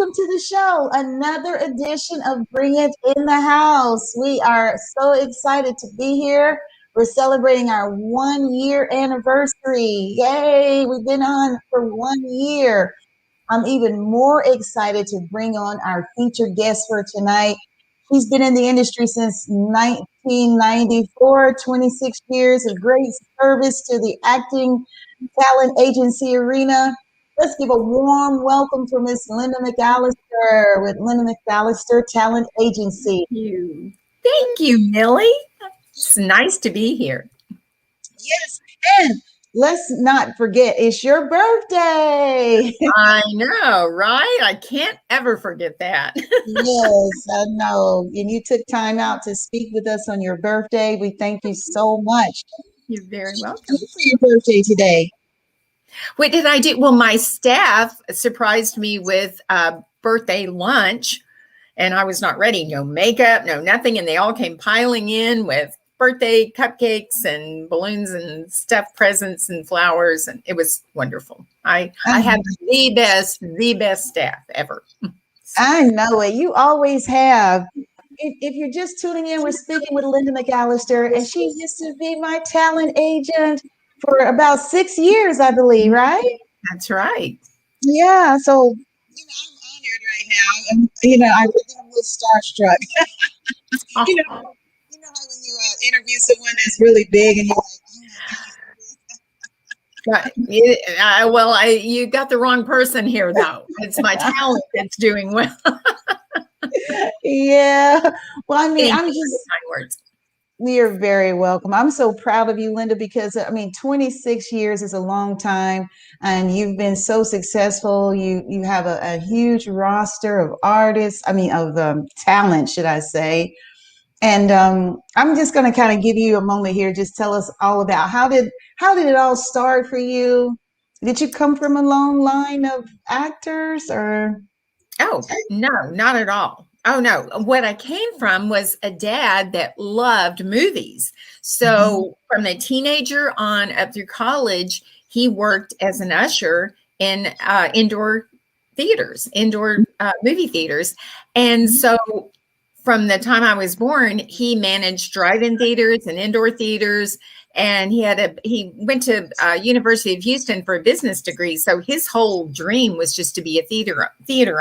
welcome to the show. Another edition of Bring It in the House. We are so excited to be here. We're celebrating our 1 year anniversary. Yay, we've been on for 1 year. I'm even more excited to bring on our featured guest for tonight. She's been in the industry since 1994, 26 years of great service to the acting talent agency arena. Let's give a warm welcome for Miss Linda McAllister with Linda McAllister Talent Agency. Thank you, Millie. It's nice to be here. Yes, and let's not forget, it's your birthday. I know, right? I can't ever forget that. Yes, I know. And you took time out to speak with us on your birthday. We thank you so much. You're very welcome. What's for your birthday today? What did I do? Well, my staff surprised me with a birthday lunch, and I was not ready. No makeup, no nothing. And they all came piling in with birthday cupcakes and balloons and stuffed presents and flowers. And it was wonderful. I had the best staff ever. I know it. You always have. If you're just tuning in, we're speaking with Linda McAllister, and she used to be my talent agent for about 6 years, I believe, right? That's right. Yeah. So, I'm honored right now. And, I really am a little starstruck. You know how when you interview someone that's really big and you're like, Right. You got the wrong person here, though. It's my talent that's doing well. Yeah. Well, I'm just kind words. You're very welcome. I'm so proud of you, Linda, because 26 years is a long time, and you've been so successful. You have a huge roster of artists. Of talent, should I say? And I'm just going to kind of give you a moment here. Just tell us all about how did it all start for you? Did you come from a long line of actors, or? Oh, no, not at all. Oh, no. What I came from was a dad that loved movies. So from a teenager on up through college, he worked as an usher in indoor theaters, movie theaters. And so from the time I was born, he managed drive-in theaters and indoor theaters. And he went to University of Houston for a business degree. So his whole dream was just to be a theater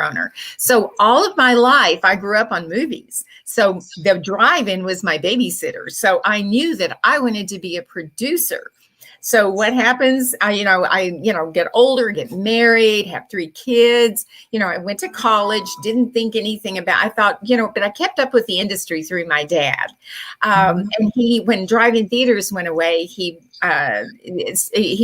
owner. So all of my life, I grew up on movies. So the drive-in was my babysitter. So I knew that I wanted to be a producer. So what happens? I get older, get married, have 3 kids. I went to college, didn't think anything about. I thought, but I kept up with the industry through my dad. And when drive-in theaters went away, he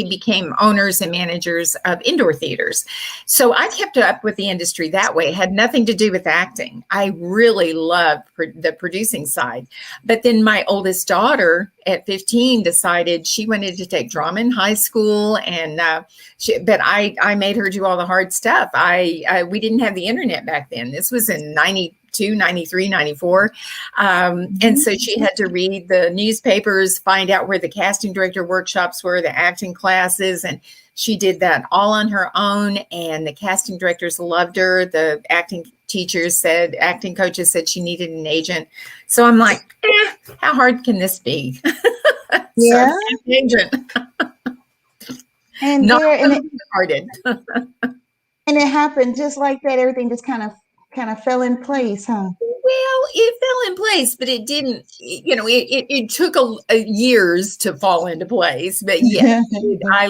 became owners and managers of indoor theaters. So I kept up with the industry that way. It had nothing to do with acting. I really loved the producing side. But then my oldest daughter at 15 decided she wanted to take drama in high school. And but I made her do all the hard stuff. We didn't have the internet back then. This was in 92, 93, 94. And so she had to read the newspapers, find out where the casting director workshops were, the acting classes. And she did that all on her own. And the casting directors loved her. The acting coaches said she needed an agent. So I'm like, how hard can this be? Yeah. So agent. And not started. And it happened just like that. Everything just kind of fell in place, huh? Well, it fell in place, but it didn't, it took years to fall into place. But yeah, I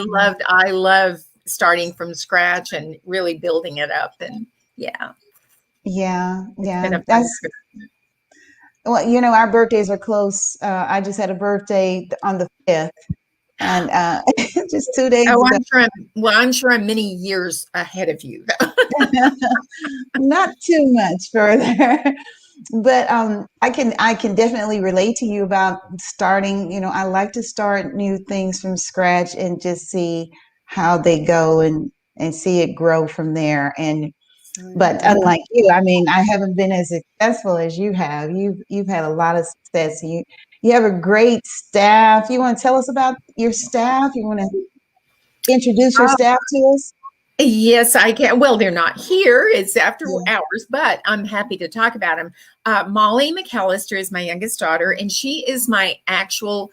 love starting from scratch and really building it up. And yeah. Well, our birthdays are close. I just had a birthday on the 5th. And just 2 days ago. I'm sure I'm many years ahead of you. Not too much further, but I can definitely relate to you about starting. I like to start new things from scratch and just see how they go and see it grow from there. But unlike you, I haven't been as successful as you have. You've had a lot of success. You have a great staff. You want to tell us about your staff? You want to introduce your staff to us? Yes, I can. Well, they're not here. It's after Yeah. hours, but I'm happy to talk about them. Molly McAllister is my youngest daughter, and she is my actual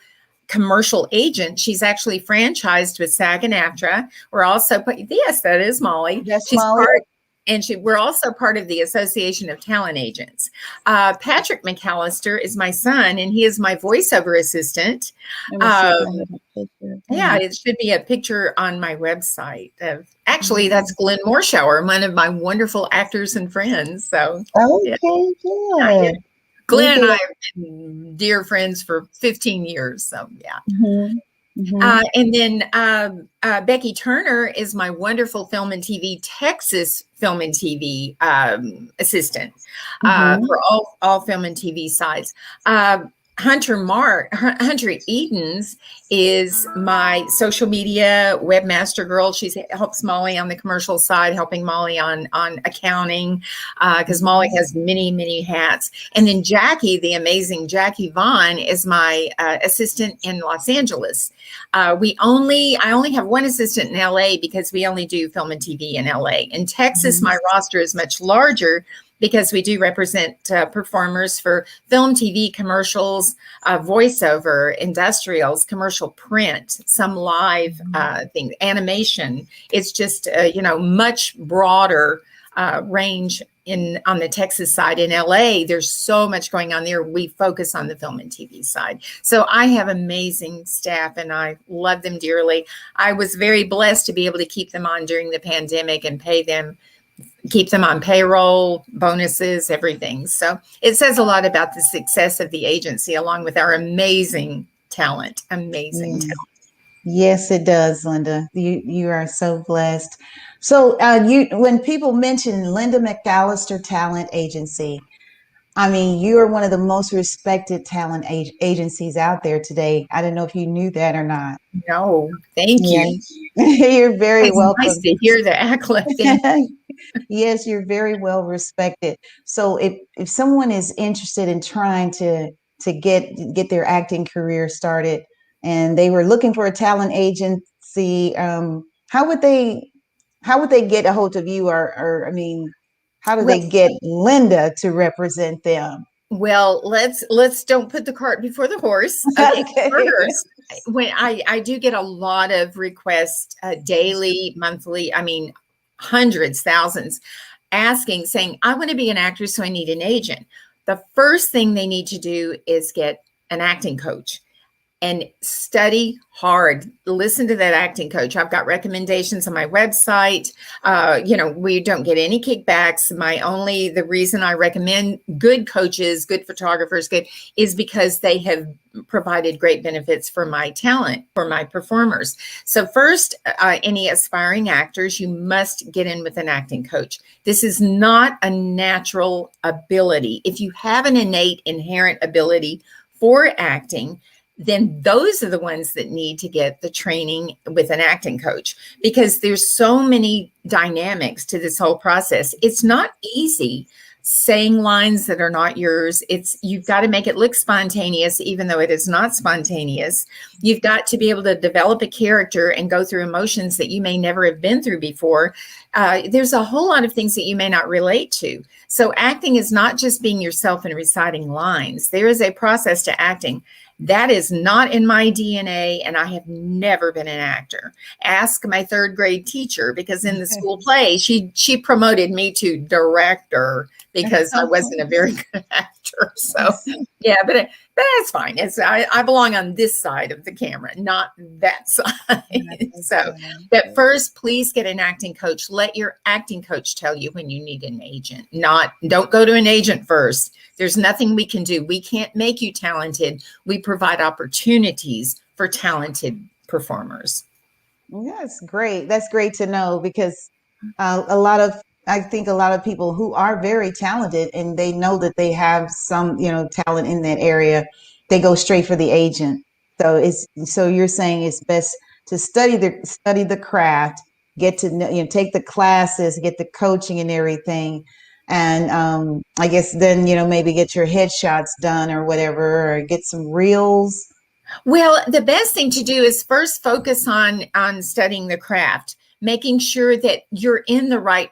commercial agent. She's actually franchised with SAG and AFTRA. We're also, yes, that is Molly. That's She's Molly. part, and we're also part of the Association of Talent Agents. Patrick McAllister is my son, and he is my voiceover assistant. Let me see if I have a picture. Yeah, it should be a picture on my website. Actually, that's Glenn Morshower, one of my wonderful actors and friends. So, Okay, yeah, good. Glenn and I have been dear friends for 15 years. So, yeah. And then Becky Turner is my wonderful film and TV, Texas film and TV assistant for all film and TV sides. Hunter Edens is my social media webmaster girl. She helps Molly on the commercial side, helping Molly on accounting, because Molly has many hats. And then Jackie, the amazing Jackie Vaughn, is my assistant in Los Angeles. I only have one assistant in LA because we only do film and TV in LA. In Texas, my roster is much larger because we do represent performers for film, TV, commercials, voiceover, industrials, commercial print, some live things, animation. It's just, much broader range on the Texas side. In LA, there's so much going on there. We focus on the film and TV side. So I have amazing staff and I love them dearly. I was very blessed to be able to keep them on during the pandemic and keep them on payroll, bonuses, everything. So it says a lot about the success of the agency along with our amazing talent. Yes, it does, Linda. You are so blessed. So when people mention Linda McAllister Talent Agency, I mean, you are one of the most respected talent agencies out there today. I don't know if you knew that or not. No, thank you. You're very welcome. Nice to hear the accolade. Yes, you're very well respected. So if someone is interested in trying to get their acting career started and they were looking for a talent agency, how would they get a hold of you, or I mean, how do they get Linda to represent them? Well, let's don't put the cart before the horse. Okay. First, when I do get a lot of requests daily, monthly, I mean, hundreds, thousands, saying, I want to be an actor, so I need an agent. The first thing they need to do is get an acting coach and study hard. Listen to that acting coach. I've got recommendations on my website. We don't get any kickbacks. The reason I recommend good coaches, good photographers, is because they have provided great benefits for my talent, for my performers. So first, any aspiring actors, you must get in with an acting coach. This is not a natural ability. If you have an innate, inherent ability for acting, then those are the ones that need to get the training with an acting coach, because there's so many dynamics to this whole process. It's not easy saying lines that are not yours. You've got to make it look spontaneous, even though it is not spontaneous. You've got to be able to develop a character and go through emotions that you may never have been through before. There's a whole lot of things that you may not relate to. So acting is not just being yourself and reciting lines. There is a process to acting. That is not in my DNA, and I have never been an actor. Ask my third grade teacher, because in the school play, she promoted me to director because I wasn't a very good actor. So yeah, but that's fine. I belong on this side of the camera, not that side. So, but first, please get an acting coach. Let your acting coach tell you when you need an agent. Don't go to an agent first. There's nothing we can do. We can't make you talented. We provide opportunities for talented performers. That's great. That's great to know, because I think a lot of people who are very talented and they know that they have some, talent in that area, they go straight for the agent. So you're saying it's best to study the craft, get to know, take the classes, get the coaching and everything. And I guess then, maybe get your headshots done or whatever, or get some reels. Well, the best thing to do is first focus on studying the craft. making sure that you're in the right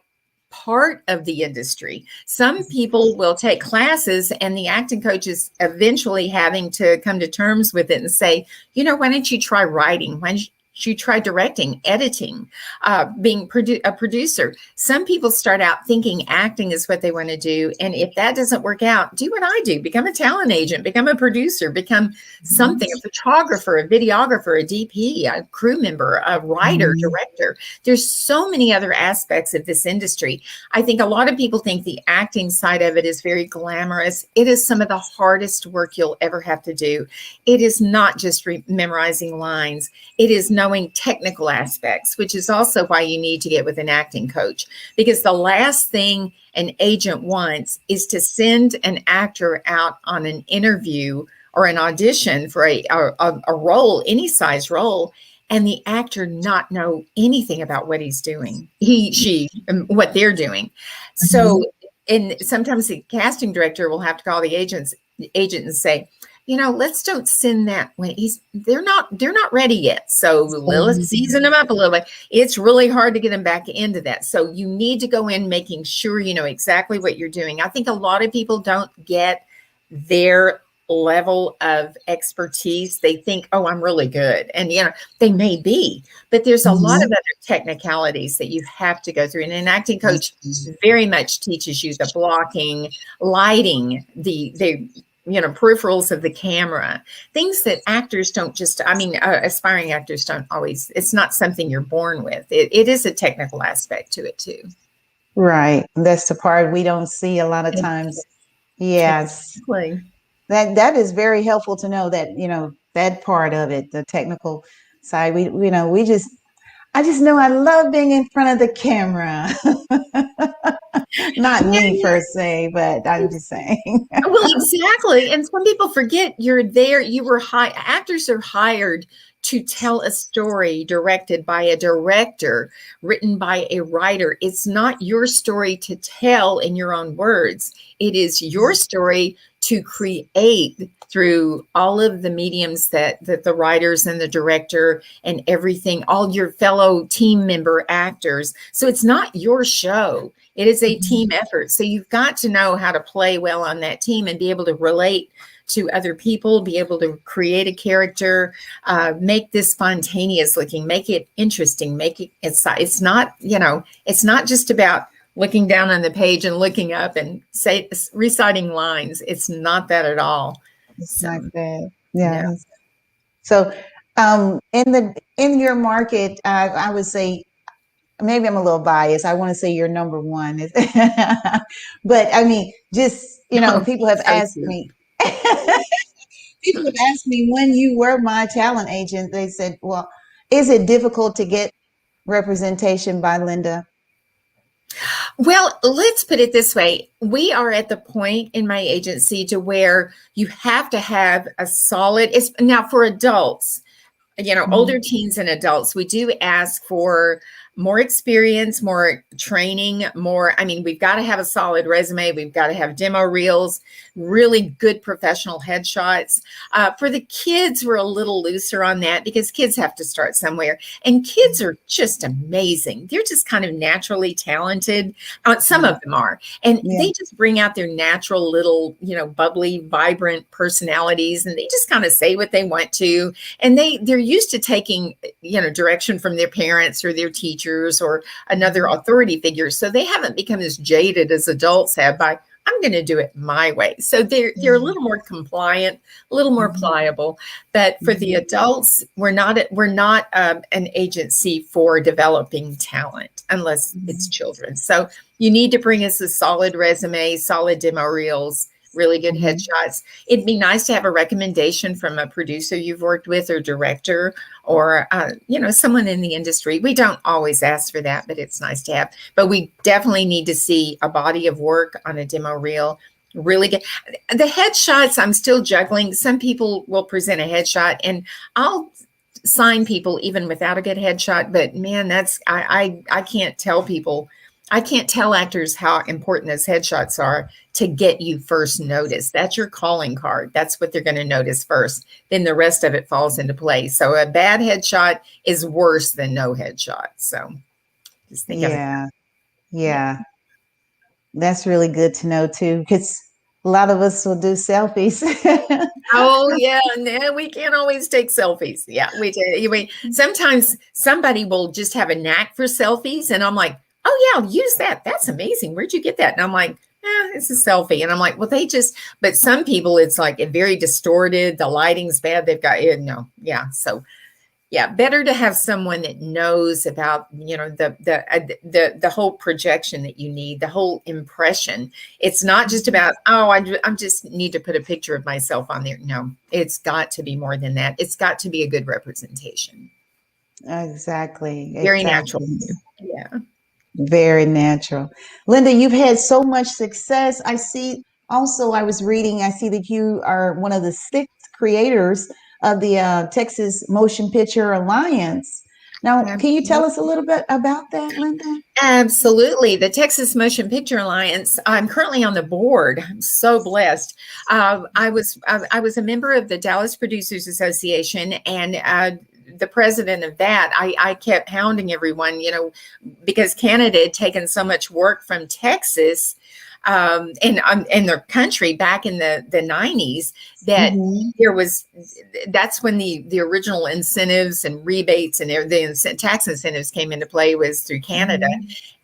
part of the industry. Some people will take classes and the acting coach is eventually having to come to terms with it and say, why don't you try writing? Why don't you try directing, editing, being a producer? Some people start out thinking acting is what they want to do. And if that doesn't work out, do what I do. Become a talent agent, become a producer, become something, a photographer, a videographer, a DP, a crew member, a writer, director. There's so many other aspects of this industry. I think a lot of people think the acting side of it is very glamorous. It is some of the hardest work you'll ever have to do. It is not just memorizing lines. It is knowing technical aspects, which is also why you need to get with an acting coach, because the last thing an agent wants is to send an actor out on an interview or an audition for a role, any size role, and the actor not know anything about what he's doing, she, what they're doing. So, and sometimes the casting director will have to call the agent and say, let's don't send that when they're not ready yet. So let's season them up a little bit. It's really hard to get them back into that. So you need to go in making sure you know exactly what you're doing. I think a lot of people don't get their level of expertise. They think, oh, I'm really good. And, they may be, but there's a lot of other technicalities that you have to go through. And an acting coach very much teaches you the blocking, lighting, the peripherals of the camera, things that actors don't aspiring actors don't always, it's not something you're born with. It is a technical aspect to it too. Right. That's the part we don't see a lot of times. Yes. Exactly. That is very helpful to know that, that part of it, the technical side, I just know I love being in front of the camera. Not me per se, but I'm just saying. Well, exactly. And some people forget you're there. Actors are hired to tell a story directed by a director, written by a writer. It's not your story to tell in your own words. It is your story to create through all of the mediums that the writers and the director and everything, all your fellow team member actors. So it's not your show. It is a team effort. So you've got to know how to play well on that team and be able to relate to other people, be able to create a character, make this spontaneous looking, make it interesting, it's not, it's not just about looking down on the page and looking up and reciting lines. It's not that at all. It's like that. Yeah. No. So in your market, I would say, maybe I'm a little biased. I want to say you're number one. But I mean, just, people have asked me, people have asked me when you were my talent agent, they said, well, is it difficult to get representation by Linda? Well, let's put it this way. We are at the point in my agency to where you have to have a solid, now for adults, older teens and adults, we do ask for more experience, more training, we've got to have a solid resume. We've got to have demo reels, really good professional headshots. For the kids, we're a little looser on that because kids have to start somewhere. And kids are just amazing. They're just kind of naturally talented. Some of them are. And they just bring out their natural little, bubbly, vibrant personalities. And they just kind of say what they want to. And they're used to taking, direction from their parents or their teachers or another authority figure. So they haven't become as jaded as adults have by, I'm going to do it my way. So they're a little more compliant, a little more pliable. But for the adults, we're not an agency for developing talent unless it's children. So you need to bring us a solid resume, solid demo reels, really good headshots. It'd be nice to have a recommendation from a producer you've worked with or director or, someone in the industry. We don't always ask for that, but it's nice to have. But we definitely need to see a body of work on a demo reel. Really good. The headshots, I'm still juggling. Some people will present a headshot and I'll sign people even without a good headshot. But man, I can't tell people. I can't tell actors how important those headshots are to get you first noticed. That's your calling card. That's what they're going to notice first. Then the rest of it falls into place. So a bad headshot is worse than no headshot. So Just think of it. Yeah. That's really good to know too, because a lot of us will do selfies. Oh yeah, no, we can't always take selfies. Yeah, we sometimes somebody will just have a knack for selfies, and I'm like, oh yeah, I'll use that. That's amazing. Where'd you get that? And I'm like, it's a selfie. And I'm like, well, but some people, it's like very distorted. The lighting's bad. They've got no, yeah. So yeah, better to have someone that knows about, the whole projection that you need, the whole impression. It's not just about, I'm just need to put a picture of myself on there. No, it's got to be more than that. It's got to be a good representation. Exactly. Very natural. Yeah. Very natural. Linda, you've had so much success. I see also, I was reading, I see that you are one of the 6 creators of the Texas Motion Picture Alliance. Now, can you tell us a little bit about that, Linda? Absolutely. The Texas Motion Picture Alliance, I'm currently on the board. I'm so blessed. I was a member of the Dallas Producers Association, and the president of that, I kept hounding everyone, because Canada had taken so much work from Texas and their country back in the 90s, that that's when the original incentives and rebates and the tax incentives came into play, was through Canada.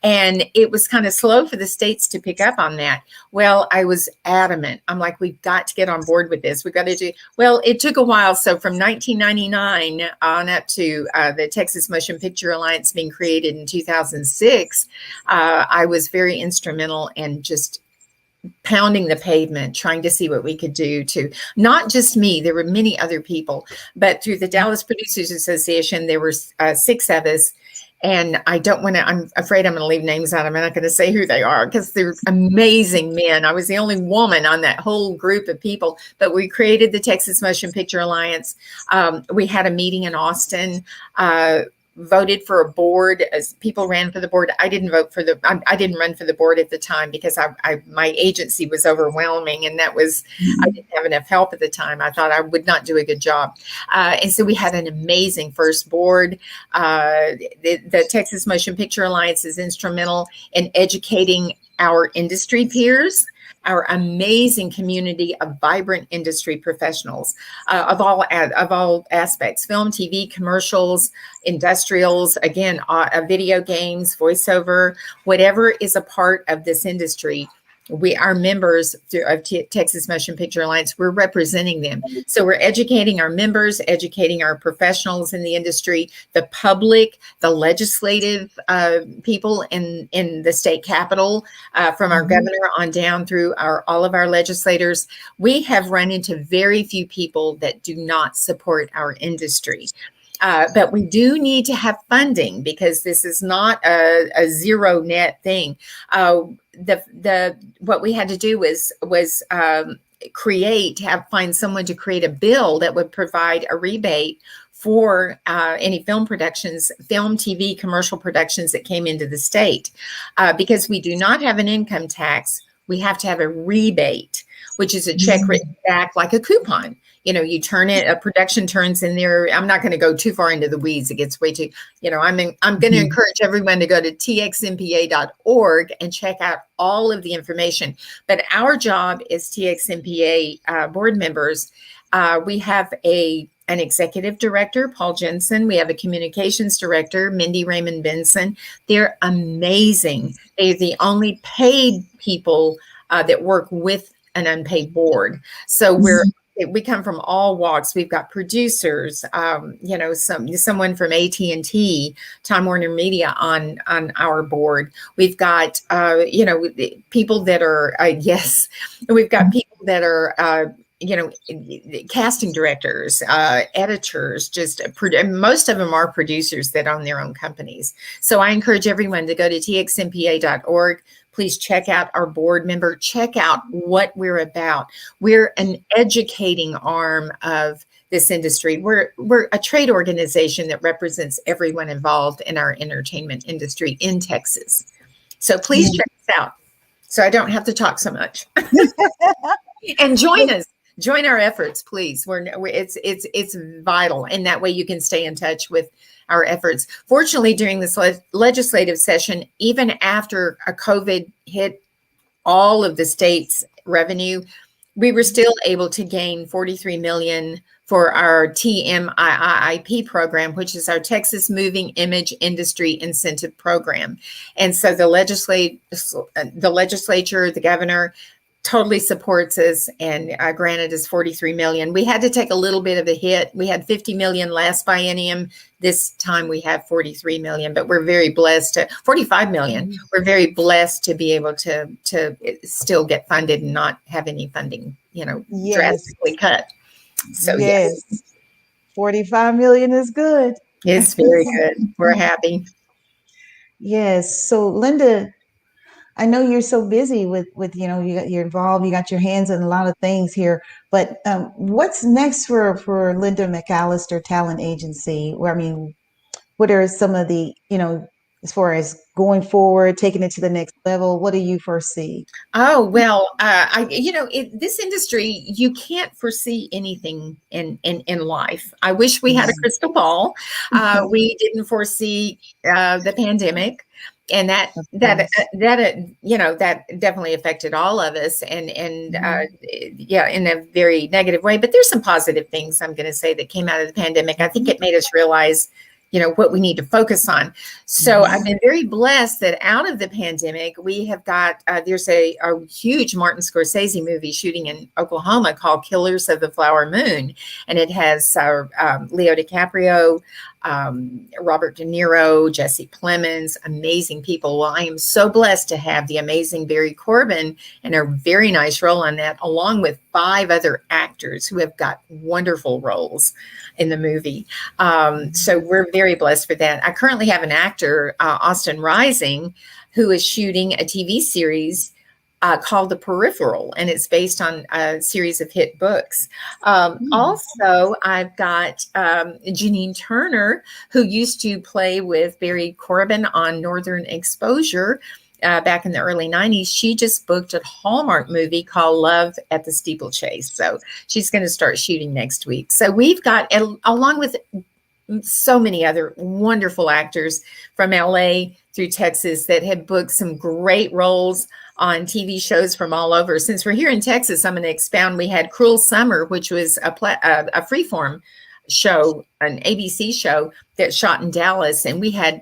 And it was kind of slow for the states to pick up on that. Well, I was adamant. I'm like, we've got to get on board with this. We've got to do, well, it took a while. So from 1999 on up to the Texas Motion Picture Alliance being created in 2006, I was very instrumental in just pounding the pavement, trying to see what we could do to, not just me, there were many other people, but through the Dallas Producers Association, there were 6 of us. And I'm afraid I'm going to leave names out. I'm not going to say who they are, because they're amazing men. I was the only woman on that whole group of people, but we created the Texas Motion Picture Alliance. We had a meeting in Austin, voted for a board as people ran for the board. I didn't vote for I didn't run for the board at the time, because my agency was overwhelming, and I didn't have enough help at the time. I thought I would not do a good job. And so we had an amazing first board. The Texas Motion Picture Alliance is instrumental in educating our industry peers, our amazing community of vibrant industry professionals of all aspects: film, TV, commercials, industrials, again, video games, voiceover, whatever is a part of this industry. Our members of Texas Motion Picture Alliance, we're representing them. So we're educating our members, educating our professionals in the industry, the public, the legislative people in the state capitol, from our governor on down through all of our legislators. We have run into very few people that do not support our industry. But we do need to have funding, because this is not a zero net thing. What we had to do was find someone to create a bill that would provide a rebate for any film productions, film, TV, commercial productions that came into the state. Because we do not have an income tax, we have to have a rebate, which is a check written back like a coupon. You turn it, a production turns in there. I'm not going to go too far into the weeds. It gets way too, I'm going to encourage everyone to go to txmpa.org and check out all of the information. But our job as TXMPA board members, we have an executive director, Paul Jensen. We have a communications director, Mindy Raymond Benson. They're amazing. They're the only paid people that work with an unpaid board. So we come from all walks. We've got producers, someone from AT&T, Time Warner Media on our board. We've got, people that are, we've got people that are, casting directors, editors, most of them are producers that own their own companies. So I encourage everyone to go to txmpa.org. Please check out our board member, check out what we're about. We're an educating arm of this industry. We're a trade organization that represents everyone involved in our entertainment industry in Texas. So please check us out, so I don't have to talk so much. And join us. join our efforts, please. It's vital, and that way you can stay in touch with our efforts. Fortunately, during this legislative session, even after a COVID hit all of the state's revenue, we were still able to gain $43 million for our TMIIP program, which is our Texas Moving Image Industry Incentive Program. And so the legislature, the governor, totally supports us and granted us $43 million. We had to take a little bit of a hit. We had $50 million last biennium. This time we have $43 million, but we're very blessed to $45 million. We're very blessed to be able to still get funded and not have any funding, drastically cut. So yes, 45 million is good. It's very good. We're happy. Yes. So Linda, I know you're so busy with you're involved, you got your hands in a lot of things here, but what's next for Linda McAllister Talent Agency? What are some of the, as far as going forward, taking it to the next level, what do you foresee? Oh, well, this industry, you can't foresee anything in life. I wish we had a crystal ball. We didn't foresee the pandemic. And that definitely affected all of us, and in a very negative way. But there's some positive things I'm going to say that came out of the pandemic. I think it made us realize, what we need to focus on. So I've been very blessed that out of the pandemic, we have got, there's a huge Martin Scorsese movie shooting in Oklahoma called Killers of the Flower Moon. And it has Leo DiCaprio, Robert De Niro, Jesse Plemons, amazing people. Well, I am so blessed to have the amazing Barry Corbin in a very nice role on that, along with 5 other actors who have got wonderful roles in the movie. So we're very blessed for that. I currently have an actor, Austin Rising, who is shooting a TV series called The Peripheral, and it's based on a series of hit books. Also, I've got Janine Turner, who used to play with Barry Corbin on Northern Exposure back in the early 90s. She just booked a Hallmark movie called Love at the Steeplechase. So she's going to start shooting next week. So we've got, along with so many other wonderful actors from LA through Texas that have booked some great roles on TV shows from all over. Since we're here in Texas, I'm going to expound. We had Cruel Summer, which was a freeform show, an ABC show that shot in Dallas. And we had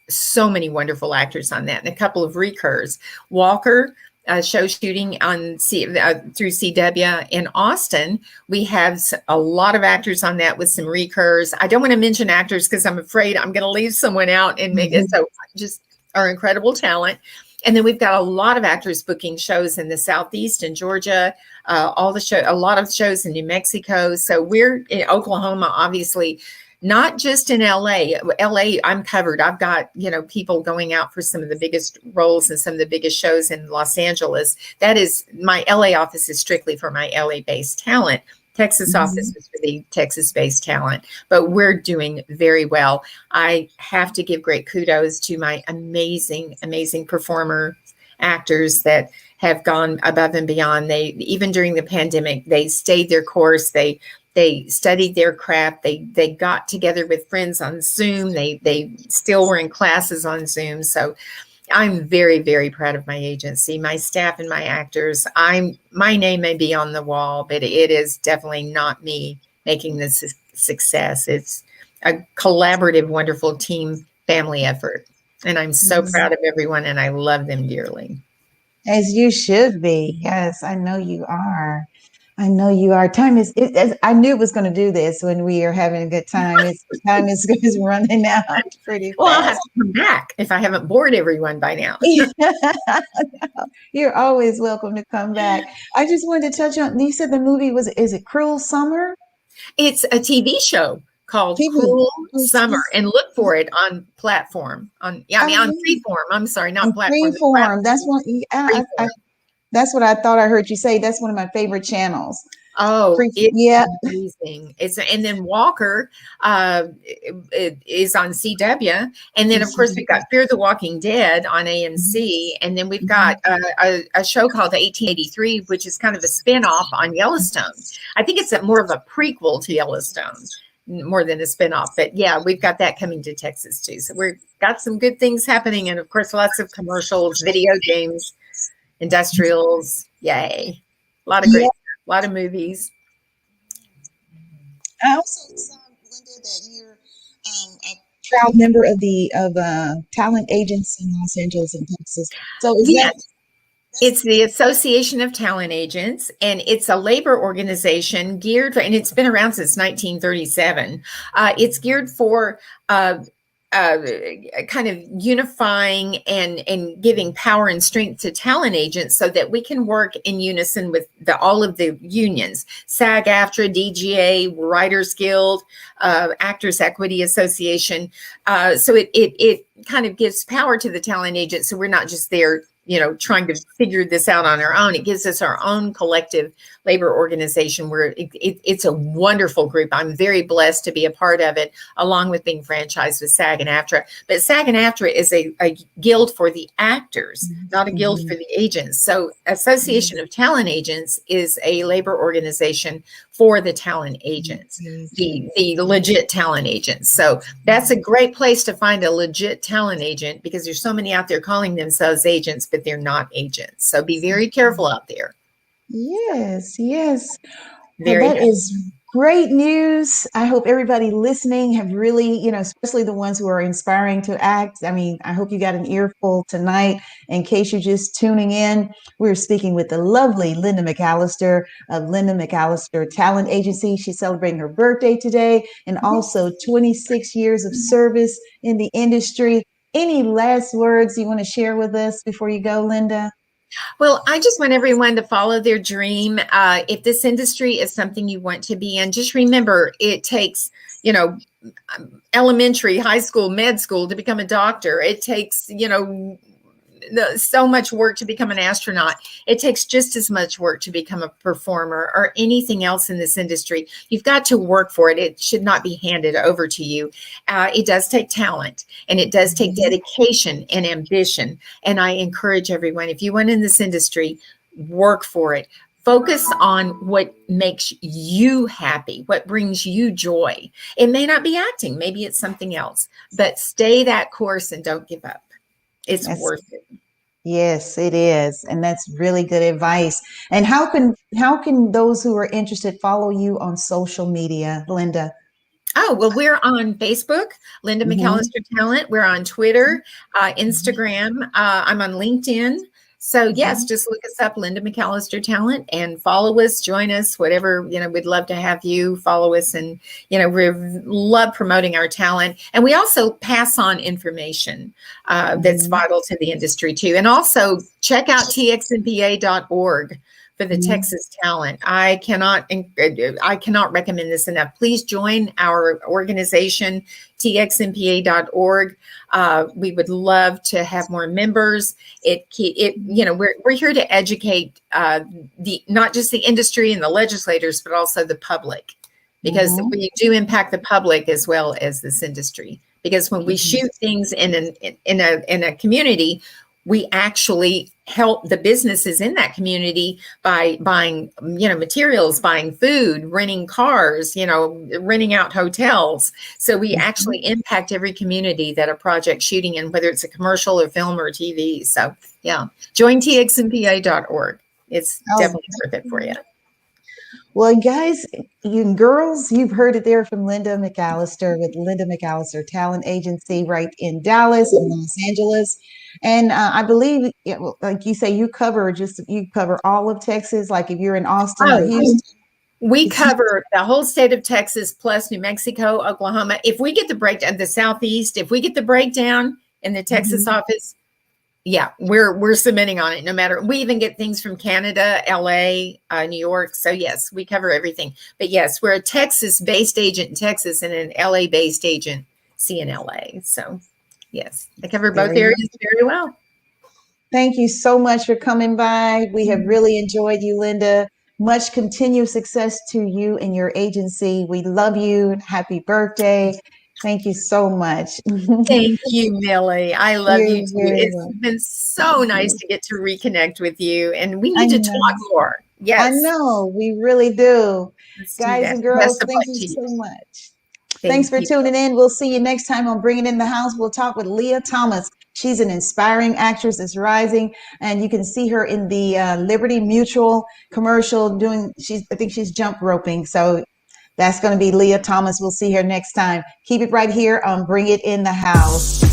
so many wonderful actors on that, and a couple of recurs. Walker, show shooting on through CW in Austin. We have a lot of actors on that with some recurs. I don't want to mention actors because I'm afraid I'm going to leave someone out and make it. So just our incredible talent. And then we've got a lot of actors booking shows in the Southeast and Georgia, a lot of shows in New Mexico. So we're in Oklahoma, obviously, not just in LA. LA, I'm covered. I've got, people going out for some of the biggest roles and some of the biggest shows in Los Angeles. That is, my LA office is strictly for my LA-based talent. Texas office is for the Texas-based talent, but we're doing very well. I have to give great kudos to my amazing, amazing performer actors that have gone above and beyond. They, even during the pandemic, they stayed their course. They studied their craft. They got together with friends on Zoom. They still were in classes on Zoom. So I'm very, very proud of my agency, my staff, and my actors. My name may be on the wall, but it is definitely not me making this success. It's a collaborative, wonderful team family effort. And I'm so proud of everyone, and I love them dearly. As you should be. Yes, I know you are. I know you are. Time is, I knew it was going to do this when we are having a good time. Time is running out pretty fast. Well, I'll have to come back if I haven't bored everyone by now. You're always welcome to come back. I just wanted to touch on, you said the movie is it Cruel Summer? It's a TV show called Cruel Summer, and look for it on platform. On Freeform. I'm sorry, not platform. Freeform. That's what. That's what I thought I heard you say. That's one of my favorite channels. Oh, it's Yeah. amazing. And then Walker is on CW. And then, of course, we've got Fear the Walking Dead on AMC. And then we've got a show called 1883, which is kind of a spinoff on Yellowstone. I think it's more of a prequel to Yellowstone more than a spinoff. But yeah, we've got that coming to Texas too. So we've got some good things happening. And of course, lots of commercials, video games, industrials. Yay. A lot of great stuff, a lot of movies. I also saw, Linda, that you're a proud member of the talent agents in Los Angeles and Texas. So is that? It's the Association of Talent Agents, and it's a labor organization geared for, and it's been around since 1937. It's geared for kind of unifying and giving power and strength to talent agents so that we can work in unison with all of the unions, SAG-AFTRA, DGA, Writers Guild, Actors Equity Association. So it kind of gives power to the talent agents. So we're not just there, trying to figure this out on our own. It gives us our own collective labor organization where it's a wonderful group. I'm very blessed to be a part of it, along with being franchised with SAG and AFTRA. But SAG and AFTRA is a guild for the actors, not a guild for the agents. So Association of Talent Agents is a labor organization for the talent agents, the legit talent agents. So that's a great place to find a legit talent agent, because there's so many out there calling themselves agents, but they're not agents. So be very careful out there. Yes. Well, that is great news. I hope everybody listening have really, especially the ones who are inspiring to act. I mean, I hope you got an earful tonight. In case you're just tuning in, we're speaking with the lovely Linda McAllister of Linda McAllister Talent Agency. She's celebrating her birthday today, and also 26 years of service in the industry. Any last words you want to share with us before you go, Linda? Well, I just want everyone to follow their dream. If this industry is something you want to be in, just remember it takes, elementary, high school, med school to become a doctor. It takes, so much work to become an astronaut. It takes just as much work to become a performer or anything else in this industry. You've got to work for it. It should not be handed over to you. It does take talent, and it does take dedication and ambition. And I encourage everyone, if you want in this industry, work for it. Focus on what makes you happy, what brings you joy. It may not be acting, maybe it's something else, but stay that course and don't give up. It's worth it. Yes, it is. And that's really good advice. And how can those who are interested follow you on social media, Linda? Oh, well, we're on Facebook, Linda McAllister Talent. We're on Twitter, Instagram. I'm on LinkedIn. So yes, just look us up, Linda McAllister Talent, and follow us, join us, whatever, we'd love to have you follow us. And, we love promoting our talent. And we also pass on information that's vital to the industry too. And also check out txnpa.org for the Texas talent. I cannot recommend this enough. Please join our organization, txnpa.org. We would love to have more members. We're here to educate not just the industry and the legislators, but also the public, because we do impact the public as well as this industry. Because when we shoot things in a community, we actually help the businesses in that community by buying, materials, buying food, renting cars, renting out hotels. So we actually impact every community that a project's shooting in, whether it's a commercial or film or TV. So yeah, join txnpa.org. It's definitely worth it for you. Well, guys, you girls, you've heard it there from Linda McAllister with Linda McAllister Talent Agency right in Dallas and Los Angeles. And I believe, like you say, you cover all of Texas. Like if you're in Austin or Houston. We cover the whole state of Texas plus New Mexico, Oklahoma. If we get the breakdown, the Southeast, if we get the breakdown in the Texas office, yeah, we're submitting on it. No matter, we even get things from Canada, LA, New York. So yes, we cover everything. But yes, we're a Texas-based agent in Texas and an LA-based agency in LA. So yes, I cover both areas very well. Thank you so much for coming by. We have really enjoyed you, Linda. Much continued success to you and your agency. We love you. Happy birthday. Thank you so much. Thank you, Millie. I love you You're too. very It's welcome. been so nice to get to reconnect with you, and we I need to talk know. more. I Yes, know. We really do. let's do Guys that. and girls, Best of thank luck you to you. so much. Thanks Thank for you. tuning in. We'll see you next time on Bringing in the House. We'll talk with Leah Thomas. She's an inspiring actress that's rising, and you can see her in the Liberty Mutual commercial doing. I think she's jump roping. So that's going to be Leah Thomas. We'll see her next time. Keep it right here on Bring It in the House.